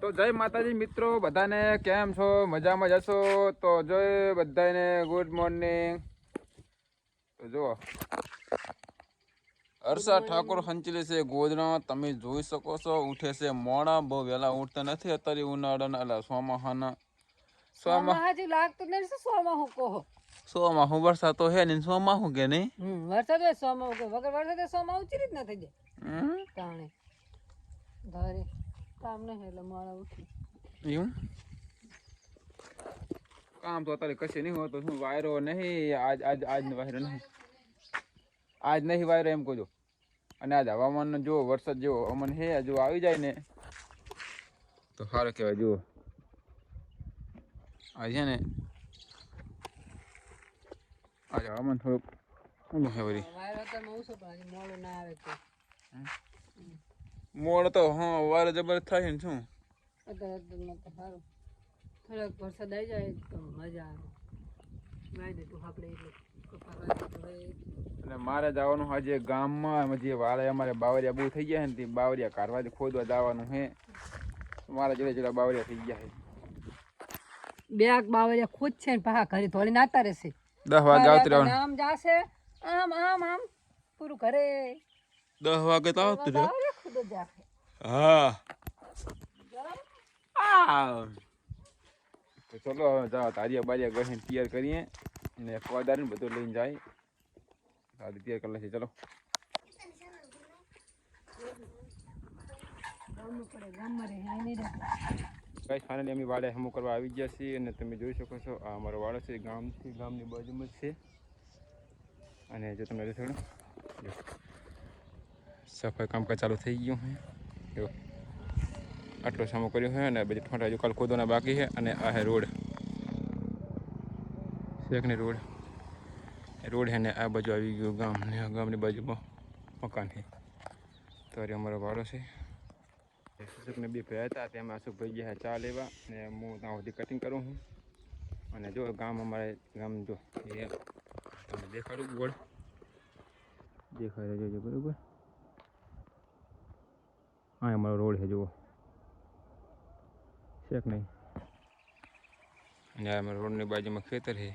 તો જય માતાજી મિત્રો, બધાને કેમ છો? મજામાં જશો તો જય બધાને ગુડ મોર્નિંગ. તો જુઓ હર્ષા ઠાકોર હંચલી છે ગોધરા, તમે જોઈ શકો છો. ઉઠે છે મોડા, બહુ વહેલા ઉઠતા નથી અત્યારે ઉનાળાના એટલે સોમાહાના સોમાહાજી લાગતું નથી. સોમાહુ કહો સોમાહુ વરસાદ તો હે ને સોમાહુ કે નહીં? વરસાદ હોય સોમાહુ કહો. વગર વરસાદે સોમાહુ ચીરી જ ન થઈ જાય. તાણે ઘરે કામ નહીં એટલે મોડા ઉઠી એવું કામ તો અત્યારે કશે નહીં હોતો. શું વાયરો નહીં આજ વાયરો નહીં, આજ નહીં વાયરો એમ કહો. અને આજ હવામાન જો વરસાદ જેવો હવામાન હે, જો આવી જાય ને તો સારું કહેવાય. જુઓ આ છે ને આજે હવામાન થોડુંક ઊંધું છે. વળી વાયરો તો ઓછો પણ મોડું ના આવે તો મોડ તો હા વારે જબર થાય ને. શું અત્યારે તો સારું થોડોક વરસાદ આવી જાય તો મજા આવે. વાય દે તું આપણે એટલે મારે જવાનું આજે ગામમાં. જે વાળે અમારે બાવરિયા બહુ થઈ ગયા ને તે બાવરિયા કાઢવાથી ખોદવા જવાનું હે. મારા જોડે જોડે બાવરિયા થઈ ગયા છે. બે બાવરિયા ખુદ છે ને પાછા ઘરે થોડી નાતા રહેશે. 10 વાગે આવતી રહેવાનું. આમ જાશે આમ આમ આમ પૂરું ઘરે 10 વાગે તો આવતું રહે. ખુદ જ જાશે. હા તો ચલો હવે જાઓ તારિયા બારિયા ગહીને તૈયાર કરીએ ને કોદારી બધું લઈને જાય. સારી તૈયાર કરી લેશે. ચલો ગાઈસ ફાઇનલી અમે વાડે હમું કરવા આવી ગયા છીએ અને તમે જોઈ શકો છો આ અમારો વાડો છે. ગામથી ગામની બાજુમાં જ છે. અને જો તમને દેખાડું સફાઈ કામકાજ ચાલુ થઈ ગયું છે. જો આટલો સામો કર્યો છે અને બધી ઠોંઠા જો કાલ ખોદવાના બાકી છે. અને આ હે રોડ, શેકની રોડ છે ને આ બાજુ આવી ગયું ગામ ને આ ગામની બાજુમાં મકાન છે. તો અરે અમારો વાડો છે. અશોકને બે ભાઈ હતા તેમાં અશોકભાઈ ગયા ચા લેવા અને હું ત્યાં સુધી કટિંગ કરું છું. અને જો ગામ અમારે ગામ જો એ તમને દેખાડું બોર્ડ દેખાય જોજો બરાબર. હા અમારો રોડ છે જુઓ શેક નહીં. અને અમારા રોડની બાજુમાં ખેતર છે.